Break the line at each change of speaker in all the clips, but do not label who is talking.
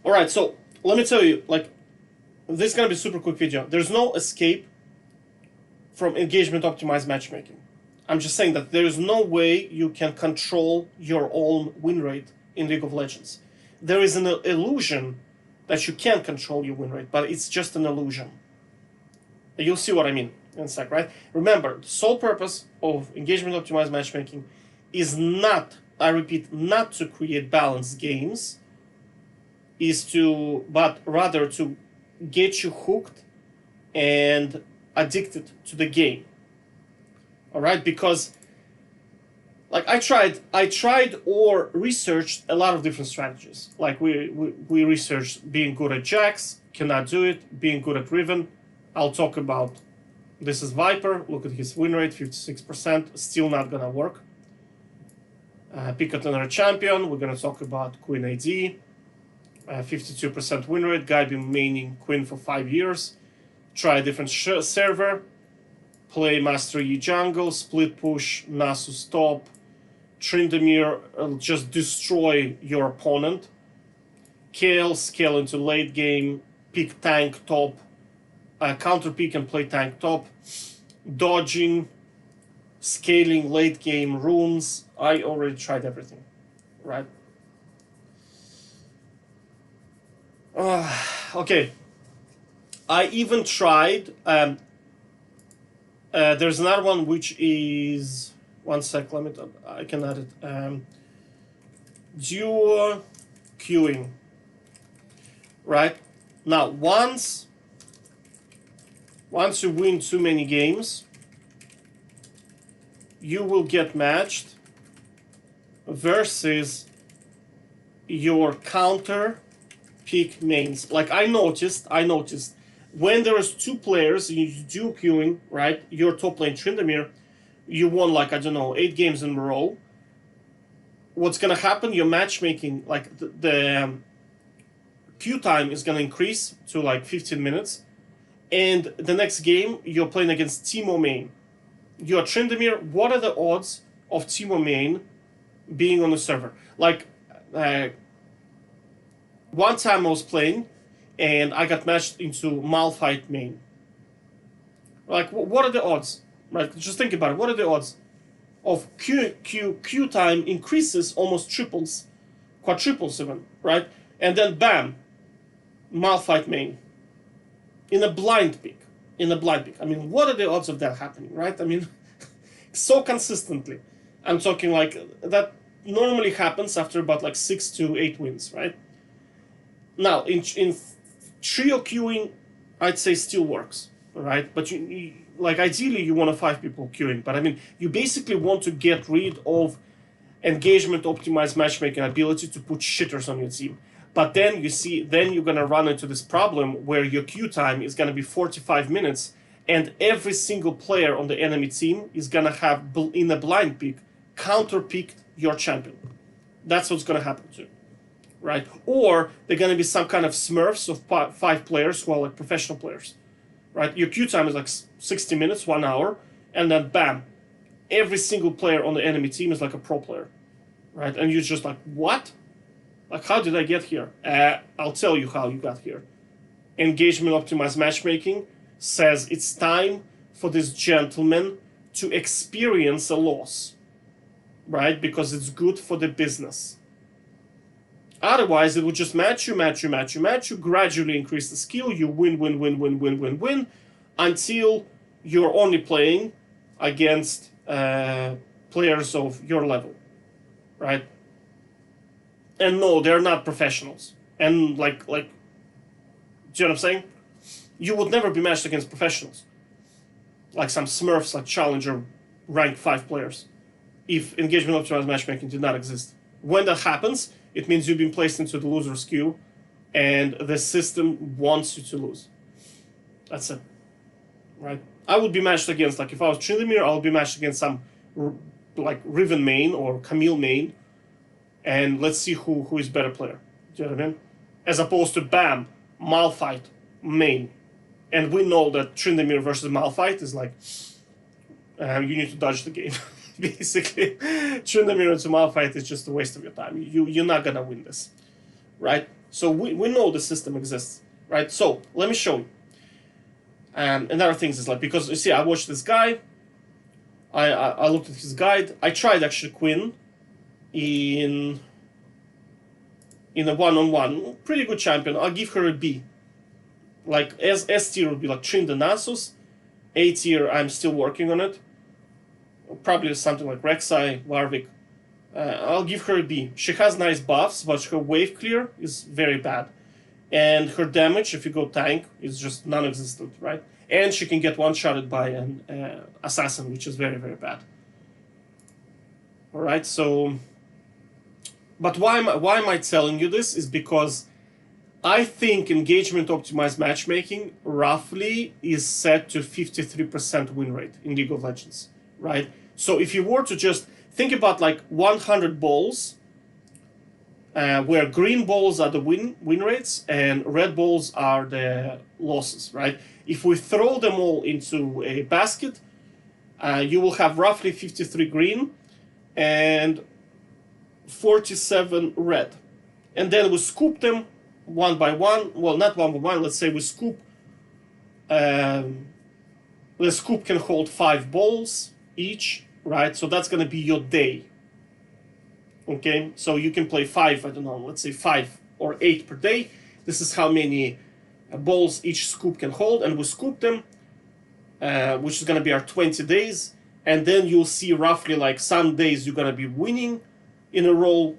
All right, so let me tell you, like, this is gonna be a super quick video. There's no escape from engagement optimized matchmaking. I'm just saying that there is no way you can control your own win rate in League of Legends. There is an illusion that you can control your win rate, but it's just an illusion. You'll see what I mean in a sec, right? Remember, the sole purpose of engagement optimized matchmaking is not, I repeat, not to create balanced games, but rather to get you hooked and addicted to the game. All right, because like I tried or researched a lot of different strategies. Like we researched being good at Jax, cannot do it, being good at Riven. I'll talk about this is Viper. Look at his win rate, 56%, still not gonna work. Pick another champion. We're gonna talk about Queen AD. 52% win rate. Guy been maining Queen for 5 years. Try a different server. Play Master Yi jungle. Split push. Nasus top. Tryndamere just destroy your opponent. Kayle scale into late game. Pick tank top. Counter pick and play tank top. Dodging. Scaling late game runes. I already tried everything. Right? Okay. I even tried. There's another one which is. One sec, I can add it. Duo queuing. Right? Now, once you win too many games, you will get matched versus your counter pick mains. Like I noticed when there is two players and you do queuing, right? Your top lane Tryndamere, you won like I don't know 8 games in a row. What's gonna happen? Your matchmaking, like the queue time is gonna increase to like 15 minutes, and the next game you're playing against Teemo main. You're Tryndamere. What are the odds of Teemo main being on the server? Like. One time I was playing, and I got matched into Malphite main. Like, what are the odds? Right, just think about it. What are the odds of Q time increases almost triples, quadruples even, right? And then bam, Malphite main in a blind pick. I mean, what are the odds of that happening, right? I mean, so consistently. I'm talking like that normally happens after about like 6 to 8 wins, right? Now, in trio queuing, I'd say still works, right? But you like ideally you want 5 people queuing, but I mean you basically want to get rid of engagement optimized matchmaking ability to put shitters on your team. But then then you're gonna run into this problem where your queue time is gonna be 45 minutes, and every single player on the enemy team is gonna have in a blind pick counter picked your champion. That's what's gonna happen too. Right? Or they're going to be some kind of smurfs of 5 players who are like professional players. Right? Your queue time is like 60 minutes, 1 hour, and then bam, every single player on the enemy team is like a pro player. Right? And you're just like, what? Like, how did I get here? I'll tell you how you got here. Engagement optimized matchmaking says it's time for this gentleman to experience a loss. Right? Because it's good for the business. Otherwise, it would just match you, gradually increase the skill, you win, until you're only playing against players of your level, right? And no, they're not professionals. And like, do you know what I'm saying? You would never be matched against professionals. Like some smurfs, like Challenger, rank 5 players. If engagement optimized matchmaking did not exist. When that happens, it means you've been placed into the loser's queue, and the system wants you to lose. That's it, right? I would be matched against, like if I was Tryndamere, I would be matched against some like Riven main or Camille main, and let's see who is better player. Do you know what I mean? As opposed to bam, Malphite main, and we know that Tryndamere versus Malphite is like you need to dodge the game. Basically, Tryndamere to Malphite is just a waste of your time. You're not gonna win this, right? So we know the system exists, right? So let me show you. Another thing is like, because you see, I watched this guy. I looked at his guide. I tried actually Queen in a one-on-one. Pretty good champion. I'll give her a B. Like S tier would be like Trin the Nasus. A tier, I'm still working on it. Probably something like Rek'Sai, Warwick. I'll give her a B. She has nice buffs, but her wave clear is very bad. And her damage, if you go tank, is just non-existent, right? And she can get one-shotted by an assassin, which is very, very bad. Alright, so... But why am I telling you this? Is because I think engagement optimized matchmaking roughly is set to 53% win rate in League of Legends, right? So if you were to just think about like 100 balls, where green balls are the win rates and red balls are the losses, right? If we throw them all into a basket, you will have roughly 53 green and 47 red. And then we scoop them one by one. Well, not one by one. Let's say we scoop. The scoop can hold 5 balls each, right? So that's going to be your day. Okay, so you can play 5, I don't know, let's say 5 or 8 per day. This is how many balls each scoop can hold, and we scoop them, which is going to be our 20 days. And then you'll see roughly like some days you're going to be winning in a row,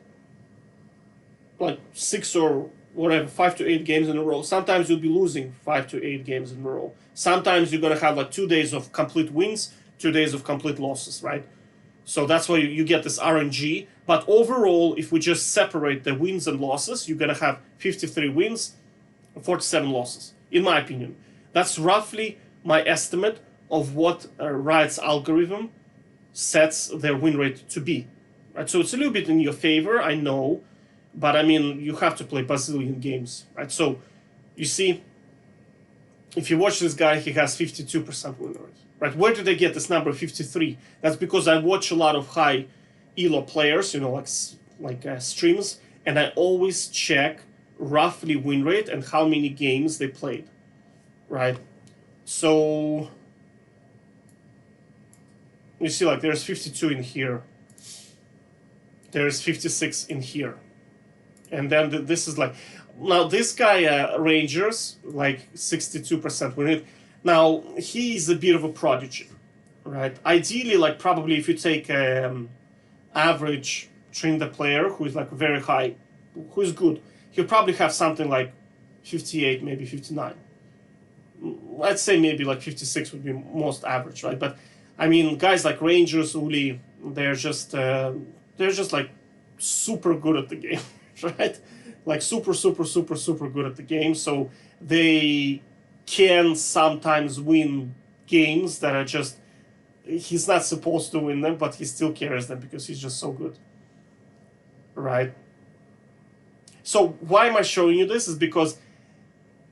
like 6 or whatever, 5 to 8 games in a row. Sometimes you'll be losing 5 to 8 games in a row. Sometimes you're going to have like 2 days of complete wins, 2 days of complete losses, right? So that's why you get this RNG. But overall, if we just separate the wins and losses, you're going to have 53 wins and 47 losses, in my opinion. That's roughly my estimate of what Riot's algorithm sets their win rate to be. Right? So it's a little bit in your favor, I know, but I mean, you have to play bazillion games. Right? So you see, if you watch this guy, he has 52% win rate. Right? Where do they get this number 53? That's because I watch a lot of high elo players, you know, like streams, and I always check roughly win rate and how many games they played, right? So you see, like, there's 52 in here, there's 56 in here, and then this is like, now this guy Rangers, like 62% win rate. Now he's a bit of a prodigy, right? Ideally, like, probably if you take average Trinda player who is like very high, who is good, he'll probably have something like 58, maybe 59. Let's say maybe like 56 would be most average, right? But I mean, guys like Rangers, Uli, they're just like super good at the game, right? Like super good at the game. So they can sometimes win games that are just, he's not supposed to win them, but he still carries them because he's just so good, right? So why am I showing you this? Is because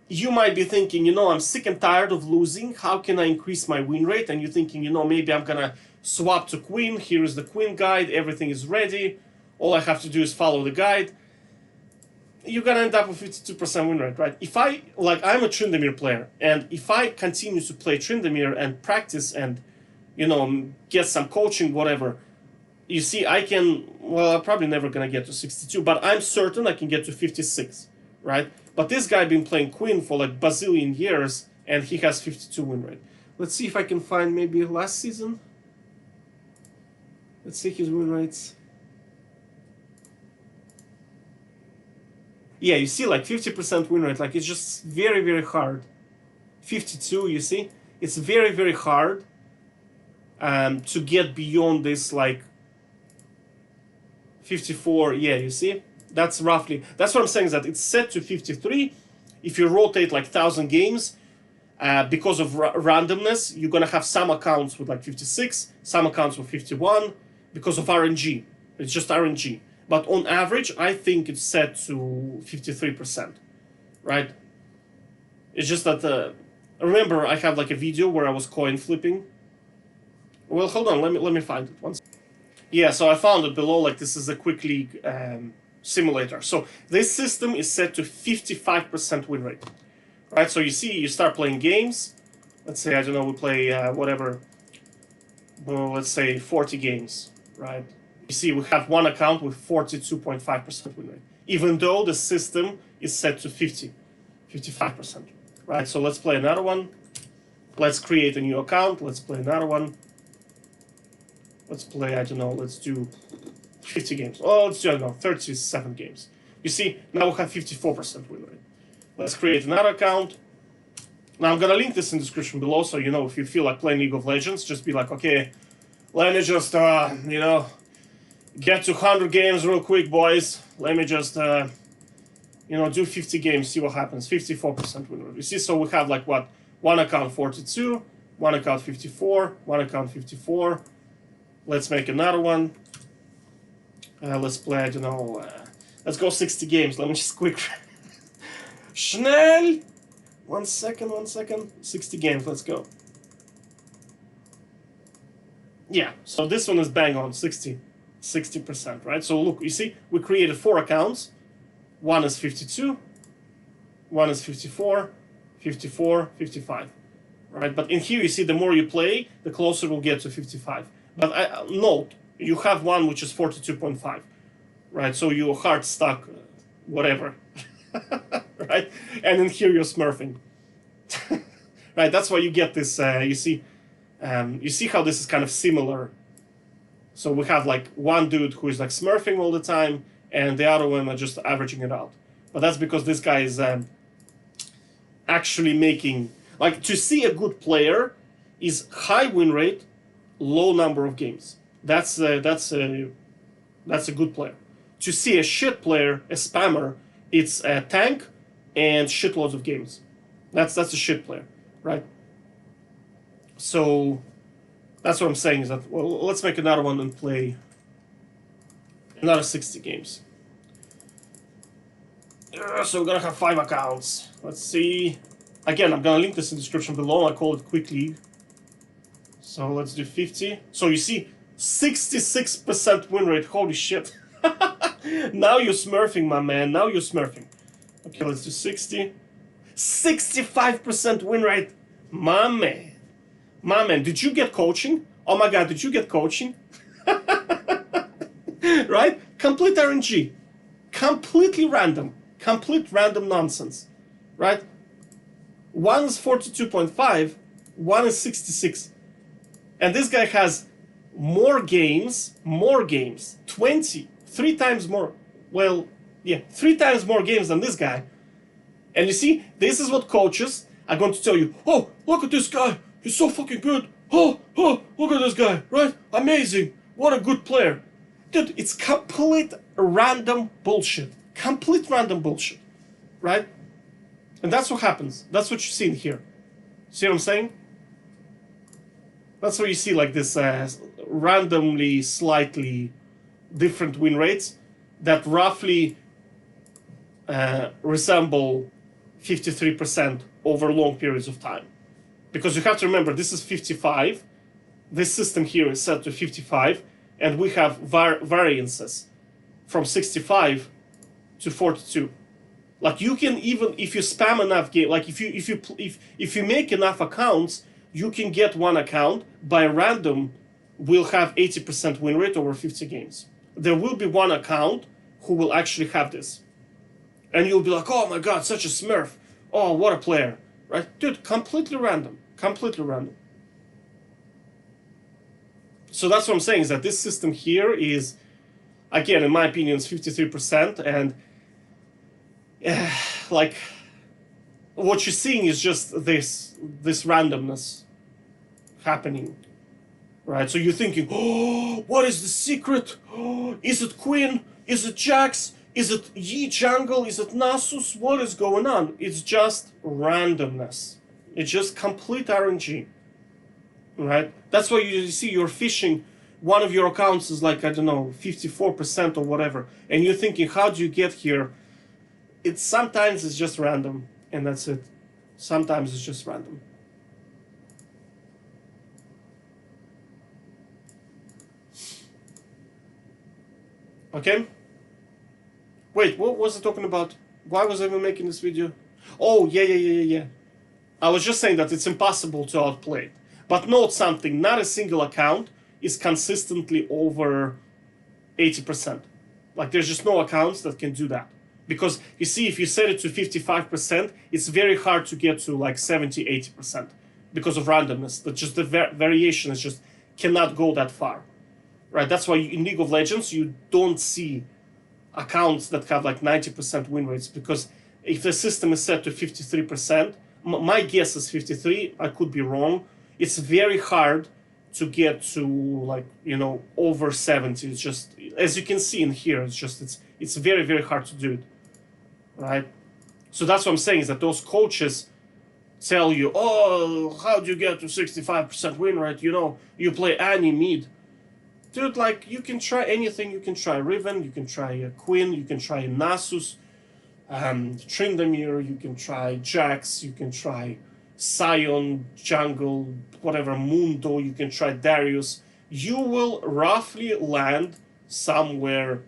you might be thinking, you know, I'm sick and tired of losing. How can I increase my win rate? And you're thinking, you know, maybe I'm gonna swap to Queen. Here is the Queen guide. Everything is ready. All I have to do is follow the guide. You're gonna end up with 52% win rate, right? If I'm a Tryndamere player, and if I continue to play Tryndamere and practice and, you know, get some coaching, whatever, you see, I can, well, I'm probably never going to get to 62, but I'm certain I can get to 56, right? But this guy been playing Queen for like bazillion years, and he has 52 win rate. Let's see if I can find maybe last season. Let's see his win rates. Yeah, you see, like 50% win rate, like it's just very, very hard. 52, you see? It's very, very hard to get beyond this, like 54, yeah, you see? That's roughly, that's what I'm saying, is that it's set to 53. If you rotate like 1,000 games, because of randomness, you're going to have some accounts with like 56, some accounts with 51, because of RNG. It's just RNG. But on average, I think it's set to 53%, right? It's just that, remember, I have like a video where I was coin flipping. Well, hold on, let me find it once. Yeah, so I found it below, like this is a quick league simulator. So this system is set to 55% win rate, right? So you see, you start playing games. Let's say, I don't know, we play whatever, well, let's say 40 games, right? You see, we have one account with 42.5% win rate, even though the system is set to 55%, right? So let's play another one. Let's create a new account. Let's play another one. Let's play, I don't know, let's do 50 games. Oh, let's do, I don't know, 37 games. You see, now we have 54% win rate. Let's create another account. Now I'm gonna link this in the description below, so you know, if you feel like playing League of Legends, just be like, okay, let me just, you know, get to 100 games real quick, boys. Let me just, you know, do 50 games, see what happens. 54% win rate. You see, so we have like what? One account 42, one account 54, one account 54. Let's make another one. Let's play, I don't know, let's go 60 games. Let me just quick. Schnell! 1 second, 1 second. 60 games, let's go. Yeah, so this one is bang on 60%, right? So look, you see, we created 4 accounts. One is 52, one is 54, 54, 55, right? But in here, you see, the more you play, the closer we'll get to 55. But note, you have one which is 42.5, right? So you're hard stuck, whatever, right? And in here, you're smurfing, right? That's why you get this, you see how this is kind of similar. So we have like one dude who is like smurfing all the time, and the other one are just averaging it out. But that's because this guy is actually making, like, to see a good player is high win rate, low number of games. That's a good player. To see a shit player, a spammer, it's a tank and shitloads of games. That's a shit player, right? So that's what I'm saying is that, well, let's make another one and play another 60 games. So we're gonna have 5 accounts. Let's see. Again, I'm gonna link this in the description below. I call it Quick League. So let's do 50. So you see, 66% win rate. Holy shit. Now you're smurfing, my man. Now you're smurfing. Okay, let's do 60. 65% win rate. My man. My man, did you get coaching? Oh my god, did you get coaching? Right? Complete RNG. Completely random. Complete random nonsense. Right? One is 42.5, one is 66. And this guy has more games, 20, 3 times more. Well, yeah, 3 times more games than this guy. And you see, this is what coaches are going to tell you. Oh, look at this guy. He's so fucking good. Oh, look at this guy, right? Amazing. What a good player. Dude, it's complete random bullshit. Complete random bullshit, right? And that's what happens. That's what you see in here. See what I'm saying? That's where you see like this randomly, slightly different win rates that roughly resemble 53% over long periods of time. Because you have to remember, this is 55. This system here is set to 55, and we have variances from 65 to 42. Like you can even, if you spam enough game, like if you make enough accounts, you can get one account by random will have 80% win rate over 50 games. There will be one account who will actually have this, and you'll be like, oh my god, such a smurf. Oh, what a player, right? Dude, completely random. Completely random. So that's what I'm saying, is that this system here is, again, in my opinion, is 53%, and like what you're seeing is just this randomness happening, right? So you're thinking, oh, what is the secret? Oh, is it Queen? Is it Jax? Is it Yi jungle? Is it Nasus? What is going on? It's just randomness. It's just complete RNG, right? That's why you see you're fishing. One of your accounts is like, I don't know, 54% or whatever. And you're thinking, how do you get here? Sometimes it's just random, and that's it. Sometimes it's just random. Okay? Wait, what was I talking about? Why was I even making this video? Oh, yeah. I was just saying that it's impossible to outplay it. But note something, not a single account is consistently over 80%. Like, there's just no accounts that can do that. Because, you see, if you set it to 55%, it's very hard to get to, like, 70, 80%. Because of randomness. That just the variation is just cannot go that far. Right? That's why in League of Legends, you don't see accounts that have, like, 90% win rates. Because if the system is set to 53%, my guess is 53, I could be wrong. It's very hard to get to, like, over 70. It's just, as you can see in here, it's very, very hard to do it, right? So that's what I'm saying, is that those coaches tell you, oh, how do you get to 65% win rate? You play any mid. Dude, like, you can try anything. You can try Riven, you can try Quinn, you can try Nasus, Tryndamere, you can try Jax, you can try Sion, Jungle, whatever, Mundo, you can try Darius. You will roughly land somewhere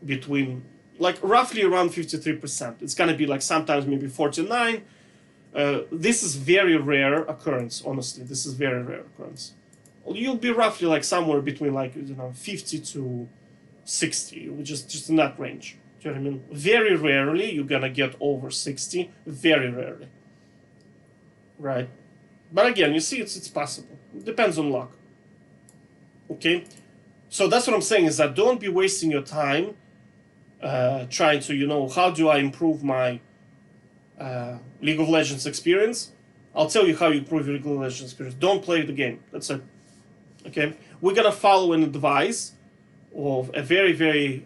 between, like, roughly around 53%. It's gonna be like sometimes maybe 49. This is very rare occurrence, honestly. This is very rare occurrence. You'll be roughly like somewhere between, like, 50 to 60, just in that range. Do you know what I mean? Very rarely you're gonna get over 60. Very rarely. Right? But again, you see, it's possible. It depends on luck. Okay? So that's what I'm saying, is that don't be wasting your time trying to, how do I improve my League of Legends experience? I'll tell you how you improve your League of Legends experience. Don't play the game. That's it. Okay? We're gonna follow an advice of a very, very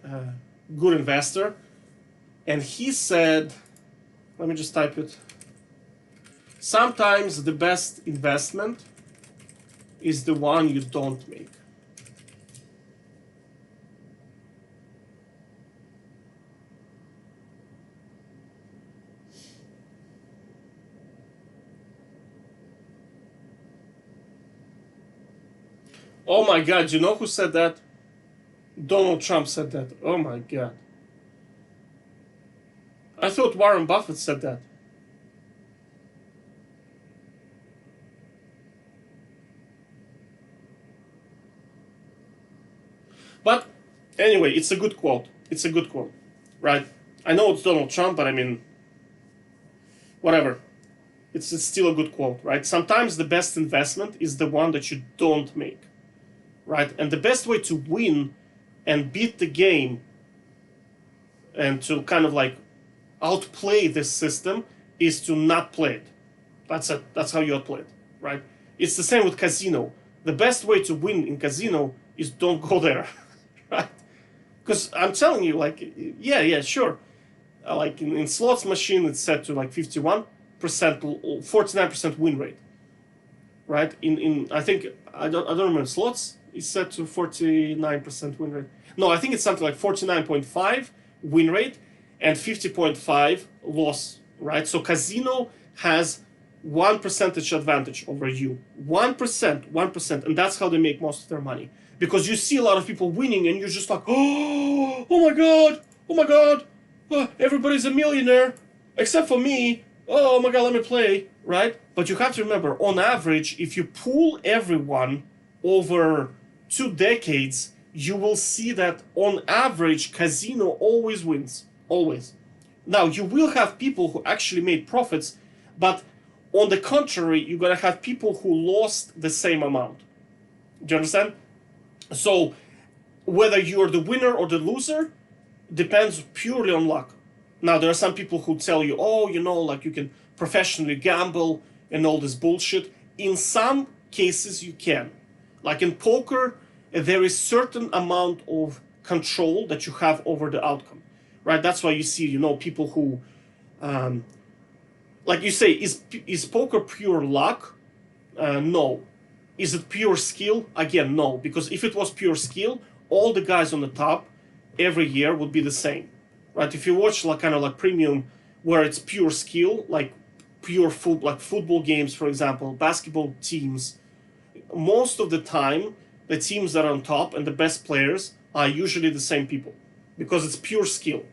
good investor. And he said, let me just type it. Sometimes the best investment is the one you don't make. Oh my God, you know who said that? Donald Trump said that. Oh my God. I thought Warren Buffett said that. But anyway, it's a good quote. It's a good quote, right? I know it's Donald Trump, but I mean, whatever. It's still a good quote, right? Sometimes the best investment is the one that you don't make, right? And the best way to win and beat the game and to kind of like outplay this system is to not play it. That's it. That's how you outplay it, right? It's the same with casino. The best way to win in casino is don't go there, right? Because I'm telling you, like, yeah, sure. Like in slots machine, it's set to like 51%, 49% win rate, right? In I think I don't remember slots. It's set to 49% win rate. No, I think it's something like 49.5 win rate and 50.5 loss, right? So casino has 1% advantage over you. 1%, and that's how they make most of their money. Because you see a lot of people winning, and you're just like, oh my god, everybody's a millionaire, except for me. Oh my god, let me play, right? But you have to remember, on average, if you pool everyone over 2 decades, you will see that on average, casino always wins. Always. Now, you will have people who actually made profits, but on the contrary, you're going to have people who lost the same amount. Do you understand? So, whether you're the winner or the loser depends purely on luck. Now, there are some people who tell you, oh, like you can professionally gamble and all this bullshit. In some cases, you can. Like in poker, there is certain amount of control that you have over the outcome, right? That's why you see, people who, like you say, is poker pure luck? No. Is it pure skill? Again, no. Because if it was pure skill, all the guys on the top every year would be the same, right? If you watch like kind of like premium, where it's pure skill, like pure like football games, for example, basketball teams, most of the time, the teams that are on top and the best players are usually the same people because it's pure skill,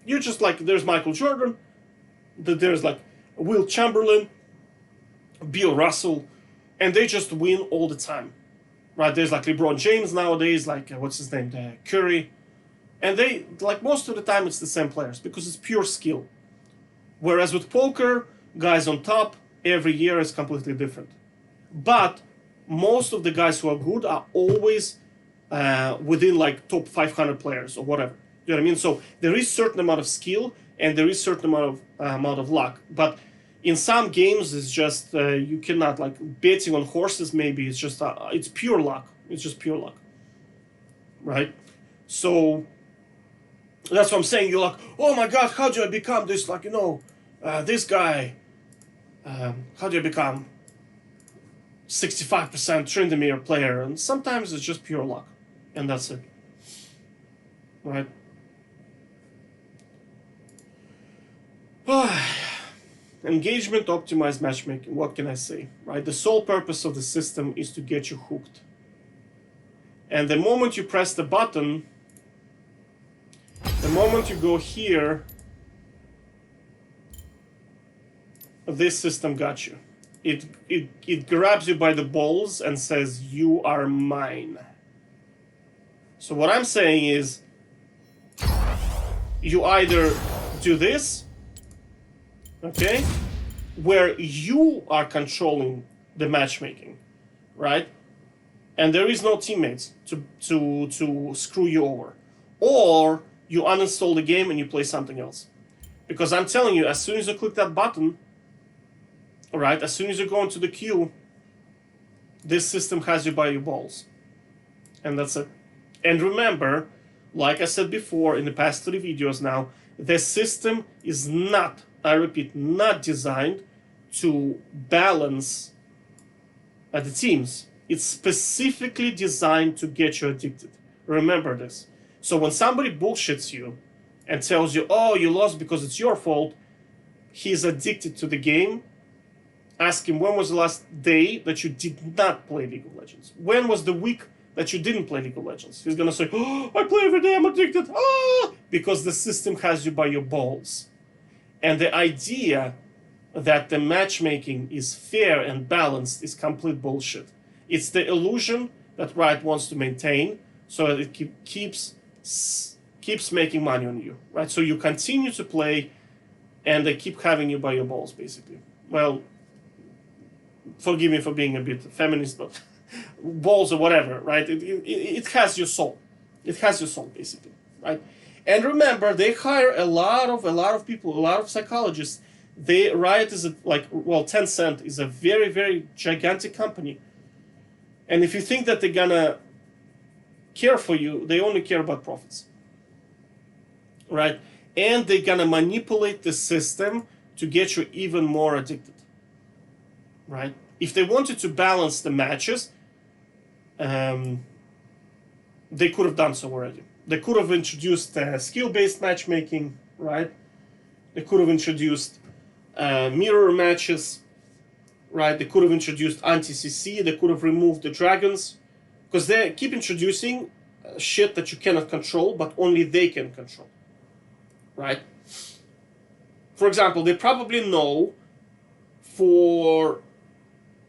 You're just like, there's Michael Jordan, there's like Will Chamberlain, Bill Russell, and they just win all the time, right? There's like LeBron James nowadays, like what's his name, Curry, and they like most of the time it's the same players because it's pure skill. Whereas with poker, guys on top every year is completely different. But most of the guys who are good are always within like top 500 players or whatever. You know what I mean? So there is certain amount of skill and there is certain amount of luck. But in some games, it's just you cannot, like betting on horses. Maybe it's just it's pure luck. It's just pure luck, right? So that's what I'm saying. You're like, oh my God, how do I become this? Like, this guy. How do I become 65% Tryndamere player? And sometimes it's just pure luck, and that's it, right? Engagement optimized matchmaking. What can I say, right? The sole purpose of the system is to get you hooked. And the moment you press the button, the moment you go here, this system got you. It grabs you by the balls and says, you are mine. So what I'm saying is, you either do this, okay, where you are controlling the matchmaking, right? And there is no teammates to screw you over. Or you uninstall the game and you play something else. Because I'm telling you, as soon as you click that button, all right, as soon as you go into the queue, this system has you by your balls. And that's it. And remember, like I said before in the past 3 videos now, the system is not, I repeat, not designed to balance the teams. It's specifically designed to get you addicted. Remember this. So when somebody bullshits you and tells you, oh, you lost because it's your fault, he's addicted to the game. Ask him, when was the last day that you did not play League of Legends? When was the week that you didn't play League of Legends? He's going to say, oh, I play every day, I'm addicted. Ah! Because the system has you by your balls. And the idea that the matchmaking is fair and balanced is complete bullshit. It's the illusion that Riot wants to maintain so that it keeps making money on you, right? So you continue to play and they keep having you by your balls, basically. Well, forgive me for being a bit feminist, but balls or whatever, right? It has your soul. It has your soul, basically, right? And remember, they hire a lot of people, a lot of psychologists. Riot is Tencent is a very, very gigantic company. And if you think that they're gonna care for you, they only care about profits, right? And they're gonna manipulate the system to get you even more addicted, right? If they wanted to balance the matches, they could have done so already. They could have introduced skill-based matchmaking, right? They could have introduced mirror matches, right? They could have introduced anti-CC. They could have removed the dragons, because they keep introducing shit that you cannot control, but only they can control, right? For example, they probably know for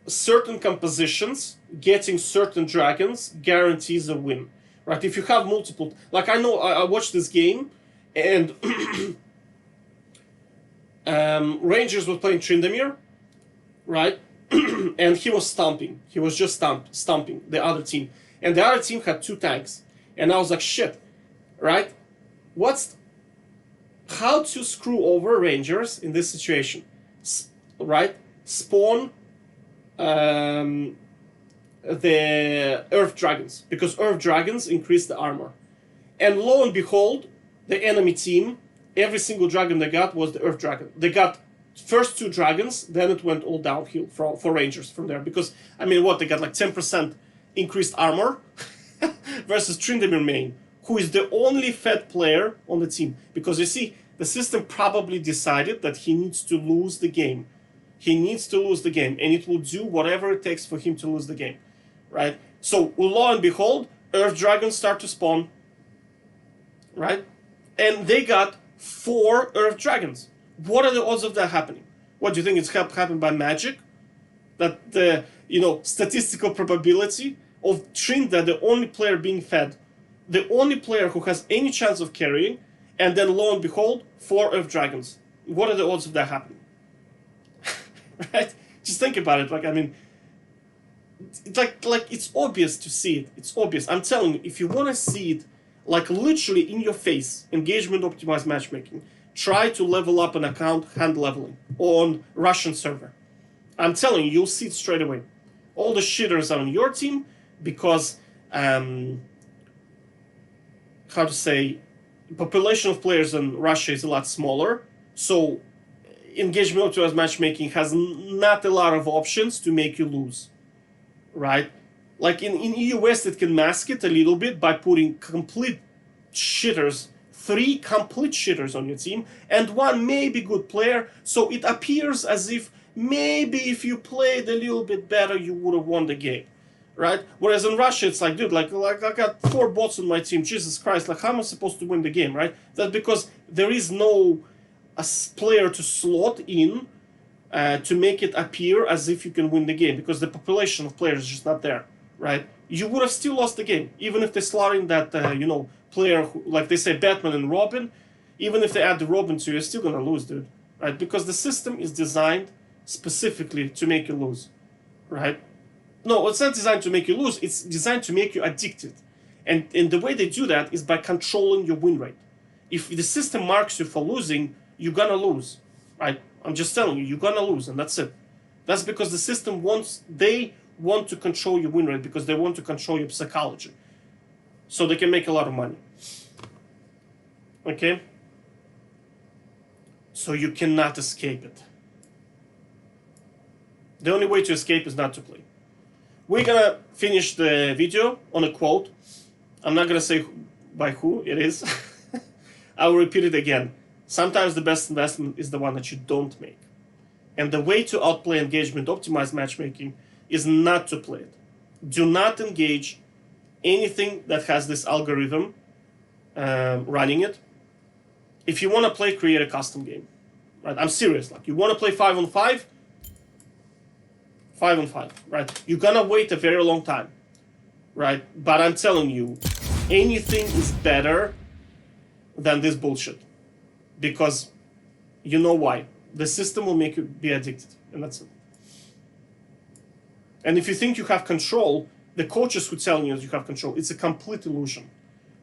certain compositions, getting certain dragons guarantees a win, right? If you have multiple, like I know, I watched this game, and Rangers was playing Tryndamere, right? And he was stomping. He was just stomping the other team, and the other team had 2 tanks, and I was like, shit, right? How to screw over Rangers in this situation, right? Spawn the Earth Dragons, because Earth Dragons increase the armor. And lo and behold, the enemy team, every single dragon they got was the Earth Dragon. They got first 2 dragons, then it went all downhill for Rangers from there. Because, I mean, they got like 10% increased armor versus Tryndamere main, who is the only fed player on the team. Because you see, the system probably decided that he needs to lose the game. He needs to lose the game, and it will do whatever it takes for him to lose the game, right? So, lo and behold, Earth Dragons start to spawn, right? And they got 4 Earth Dragons. What are the odds of that happening? What do you think it's happened by magic? That the statistical probability of Trinda, the only player being fed, the only player who has any chance of carrying, and then lo and behold, 4 Earth Dragons. What are the odds of that happening? Right? Just think about it. Like, I mean, like it's obvious to see it. It's obvious. I'm telling you, if you want to see it, like literally in your face, engagement optimized matchmaking, try to level up an account hand leveling on Russian server. I'm telling you, you'll see it straight away. All the shitters are on your team because, how to say, population of players in Russia is a lot smaller. So engagement optimized matchmaking has not a lot of options to make you lose, right? Like in EU West, it can mask it a little bit by putting complete shitters, 3 complete shitters on your team, and 1 maybe good player, so it appears as if maybe if you played a little bit better, you would have won the game, right? Whereas in Russia, it's like, dude, like I got 4 bots on my team, Jesus Christ, like how am I supposed to win the game, right? That's because there is no a player to slot in to make it appear as if you can win the game, because the population of players is just not there, right? You would have still lost the game, even if they slot in that, player, who, like they say, Batman and Robin. Even if they add the Robin to you, you're still gonna lose, dude, right? Because the system is designed specifically to make you lose, right? No, it's not designed to make you lose, it's designed to make you addicted. And the way they do that is by controlling your win rate. If the system marks you for losing, you're gonna lose, right? I'm just telling you, you're gonna lose, and that's it. That's because the system they want to control your win rate because they want to control your psychology. So they can make a lot of money. Okay? So you cannot escape it. The only way to escape is not to play. We're gonna finish the video on a quote. I'm not gonna say by who it is. I will repeat it again. Sometimes the best investment is the one that you don't make. And the way to outplay engagement optimized matchmaking is not to play it. Do not engage anything that has this algorithm running it. If you want to play, create a custom game. Right? I'm serious. Like, you want to play 5-on-5? 5-on-5, right? You're gonna wait a very long time, right? But I'm telling you, anything is better than this bullshit. Because you know why. The system will make you be addicted, and that's it. And if you think you have control, the coaches who tell you that you have control, it's a complete illusion.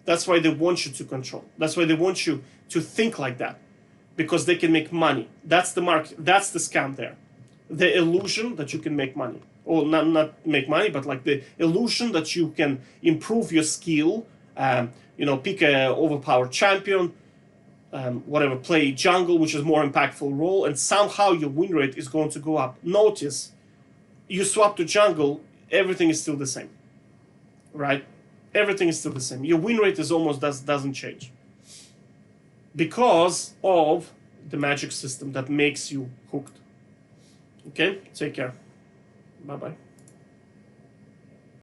That's why they want you to control. That's why they want you to think like that. Because they can make money. That's the market. That's the scam there. The illusion that you can make money. Or not make money, but like the illusion that you can improve your skill, pick a overpowered champion, whatever, play jungle, which is more impactful role, and somehow your win rate is going to go up. Notice, you swap to jungle, everything is still the same, right? Everything is still the same. Your win rate is almost doesn't change because of the magic system that makes you hooked. Okay, take care. Bye-bye.